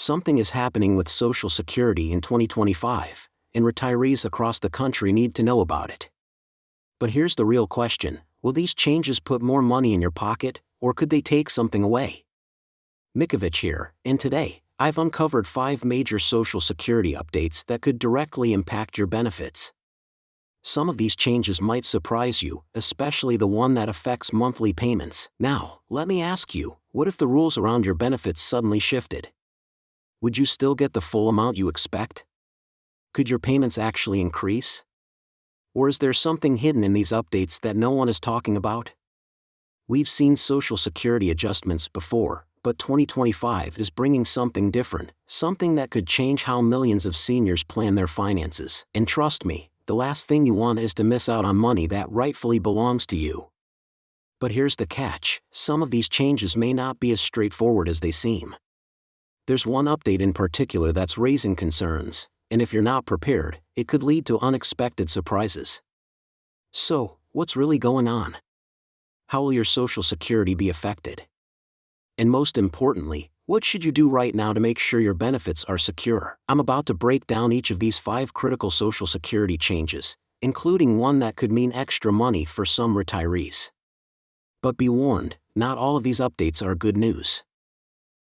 Something is happening with Social Security in 2025, and retirees across the country need to know about it. But here's the real question: will these changes put more money in your pocket, or could they take something away? Mikovich here, and today, I've uncovered 5 major Social Security updates that could directly impact your benefits. Some of these changes might surprise you, especially the one that affects monthly payments. Now, let me ask you, what if the rules around your benefits suddenly shifted? Would you still get the full amount you expect? Could your payments actually increase? Or is there something hidden in these updates that no one is talking about? We've seen Social Security adjustments before, but 2025 is bringing something different, something that could change how millions of seniors plan their finances. And trust me, the last thing you want is to miss out on money that rightfully belongs to you. But here's the catch: some of these changes may not be as straightforward as they seem. There's one update in particular that's raising concerns, and if you're not prepared, it could lead to unexpected surprises. So, what's really going on? How will your Social Security be affected? And most importantly, what should you do right now to make sure your benefits are secure? I'm about to break down each of these 5 critical Social Security changes, including one that could mean extra money for some retirees. But be warned, not all of these updates are good news.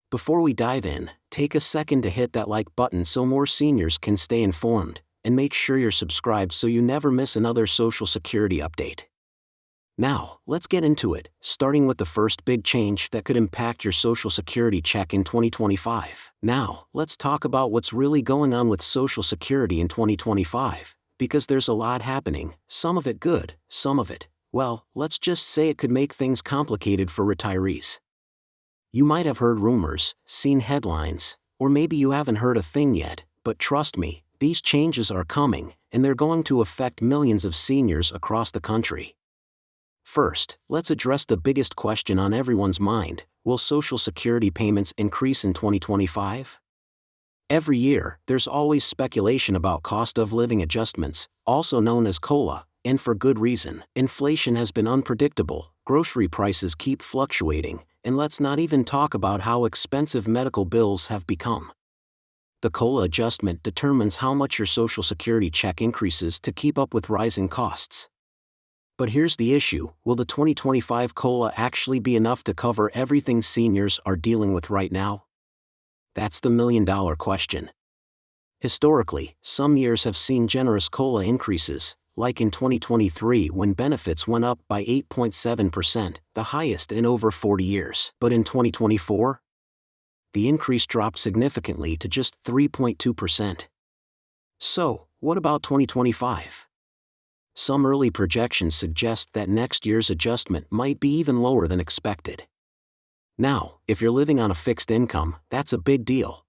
Before we dive in, take a second to hit that like button so more seniors can stay informed, and make sure you're subscribed so you never miss another Social Security update. Now, let's get into it, starting with the first big change that could impact your Social Security check in 2025. Now, let's talk about what's really going on with Social Security in 2025, because there's a lot happening, some of it good, some of it, well, let's just say it could make things complicated for retirees. You might have heard rumors, seen headlines, or maybe you haven't heard a thing yet, but trust me, these changes are coming, and they're going to affect millions of seniors across the country. First, let's address the biggest question on everyone's mind: will Social Security payments increase in 2025? Every year, there's always speculation about cost of living adjustments, also known as COLA, and for good reason. Inflation has been unpredictable, grocery prices keep fluctuating, and let's not even talk about how expensive medical bills have become. The COLA adjustment determines how much your Social Security check increases to keep up with rising costs. But here's the issue: will the 2025 COLA actually be enough to cover everything seniors are dealing with right now? That's the million-dollar question. Historically, some years have seen generous COLA increases, like in 2023 when benefits went up by 8.7%, the highest in over 40 years. But in 2024, the increase dropped significantly to just 3.2%. So, what about 2025? Some early projections suggest that next year's adjustment might be even lower than expected. Now, if you're living on a fixed income, that's a big deal.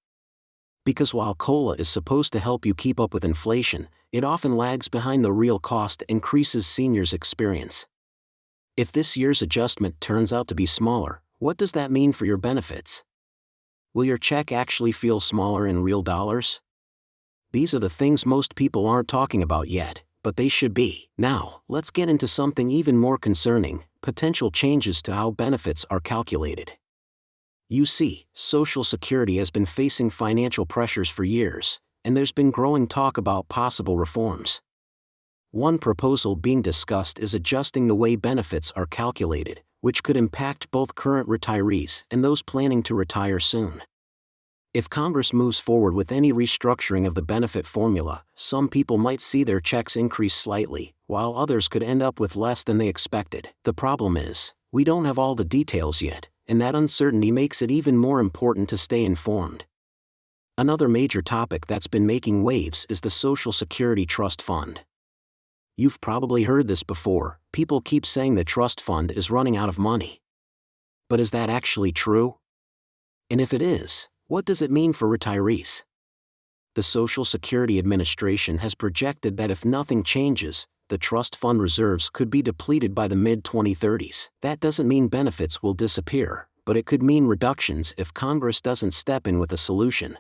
Because while COLA is supposed to help you keep up with inflation, it often lags behind the real cost increases seniors experience. If this year's adjustment turns out to be smaller, what does that mean for your benefits? Will your check actually feel smaller in real dollars? These are the things most people aren't talking about yet, but they should be. Now, let's get into something even more concerning: potential changes to how benefits are calculated. You see, Social Security has been facing financial pressures for years, and there's been growing talk about possible reforms. One proposal being discussed is adjusting the way benefits are calculated, which could impact both current retirees and those planning to retire soon. If Congress moves forward with any restructuring of the benefit formula, some people might see their checks increase slightly, while others could end up with less than they expected. The problem is, we don't have all the details yet, and that uncertainty makes it even more important to stay informed. Another major topic that's been making waves is the Social Security Trust Fund. You've probably heard this before: people keep saying the trust fund is running out of money. But is that actually true? And if it is, what does it mean for retirees? The Social Security Administration has projected that if nothing changes, the trust fund reserves could be depleted by the mid-2030s. That doesn't mean benefits will disappear, but it could mean reductions if Congress doesn't step in with a solution.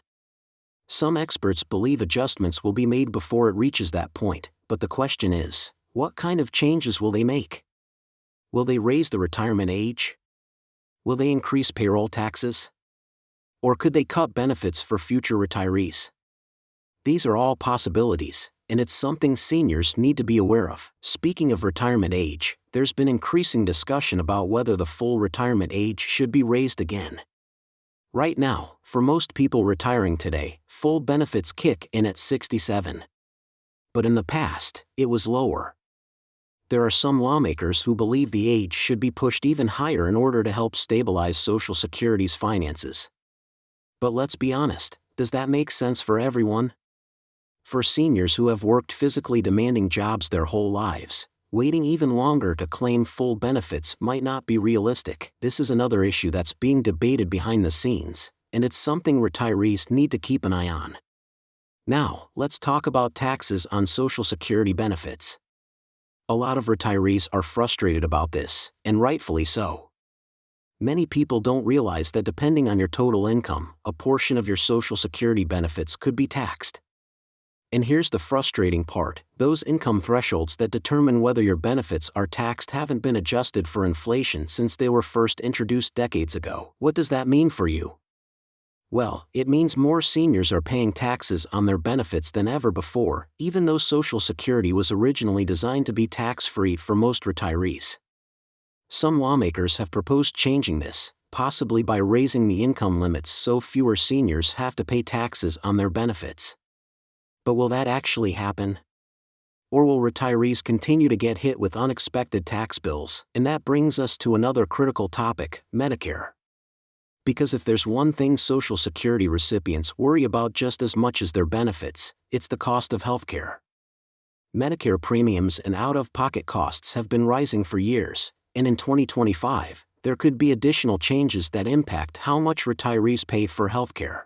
Some experts believe adjustments will be made before it reaches that point, but the question is, what kind of changes will they make? Will they raise the retirement age? Will they increase payroll taxes? Or could they cut benefits for future retirees? These are all possibilities, and it's something seniors need to be aware of. Speaking of retirement age, there's been increasing discussion about whether the full retirement age should be raised again. Right now, for most people retiring today, full benefits kick in at 67. But in the past, it was lower. There are some lawmakers who believe the age should be pushed even higher in order to help stabilize Social Security's finances. But let's be honest, does that make sense for everyone? For seniors who have worked physically demanding jobs their whole lives, waiting even longer to claim full benefits might not be realistic. This is another issue that's being debated behind the scenes, and it's something retirees need to keep an eye on. Now, let's talk about taxes on Social Security benefits. A lot of retirees are frustrated about this, and rightfully so. Many people don't realize that depending on your total income, a portion of your Social Security benefits could be taxed. And here's the frustrating part: those income thresholds that determine whether your benefits are taxed haven't been adjusted for inflation since they were first introduced decades ago. What does that mean for you? Well, it means more seniors are paying taxes on their benefits than ever before, even though Social Security was originally designed to be tax-free for most retirees. Some lawmakers have proposed changing this, possibly by raising the income limits so fewer seniors have to pay taxes on their benefits. But will that actually happen? Or will retirees continue to get hit with unexpected tax bills? And that brings us to another critical topic: Medicare. Because if there's one thing Social Security recipients worry about just as much as their benefits, it's the cost of healthcare. Medicare premiums and out-of-pocket costs have been rising for years, and in 2025, there could be additional changes that impact how much retirees pay for healthcare.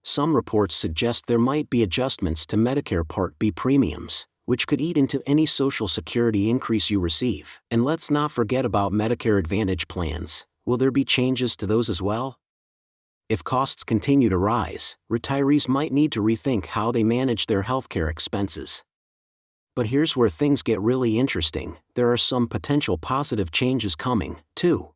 Some reports suggest there might be adjustments to Medicare Part B premiums, which could eat into any Social Security increase you receive. And let's not forget about Medicare Advantage plans. Will there be changes to those as well? If costs continue to rise, retirees might need to rethink how they manage their healthcare expenses. But here's where things get really interesting: there are some potential positive changes coming, too.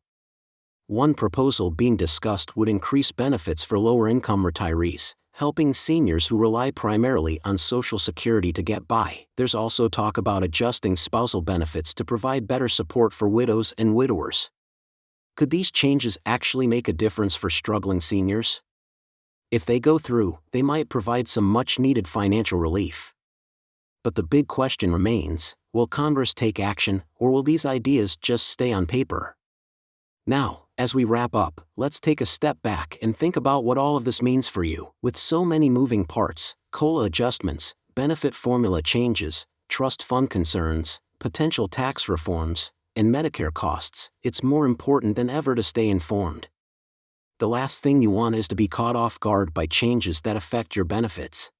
One proposal being discussed would increase benefits for lower-income retirees, helping seniors who rely primarily on Social Security to get by. There's also talk about adjusting spousal benefits to provide better support for widows and widowers. Could these changes actually make a difference for struggling seniors? If they go through, they might provide some much-needed financial relief. But the big question remains: will Congress take action, or will these ideas just stay on paper? Now, as we wrap up, let's take a step back and think about what all of this means for you. With so many moving parts, COLA adjustments, benefit formula changes, trust fund concerns, potential tax reforms, and Medicare costs, it's more important than ever to stay informed. The last thing you want is to be caught off guard by changes that affect your benefits.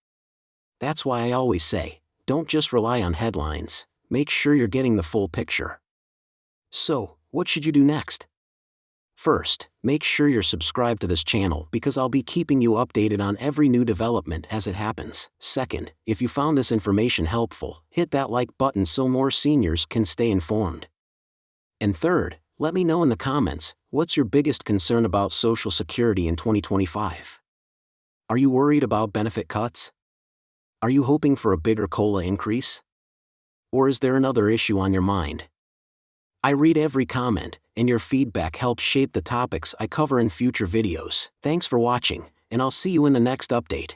That's why I always say, don't just rely on headlines, make sure you're getting the full picture. So, what should you do next? First, make sure you're subscribed to this channel because I'll be keeping you updated on every new development as it happens. Second, if you found this information helpful, hit that like button so more seniors can stay informed. And third, let me know in the comments, what's your biggest concern about Social Security in 2025? Are you worried about benefit cuts? Are you hoping for a bigger COLA increase? Or is there another issue on your mind? I read every comment, and your feedback helps shape the topics I cover in future videos. Thanks for watching, and I'll see you in the next update.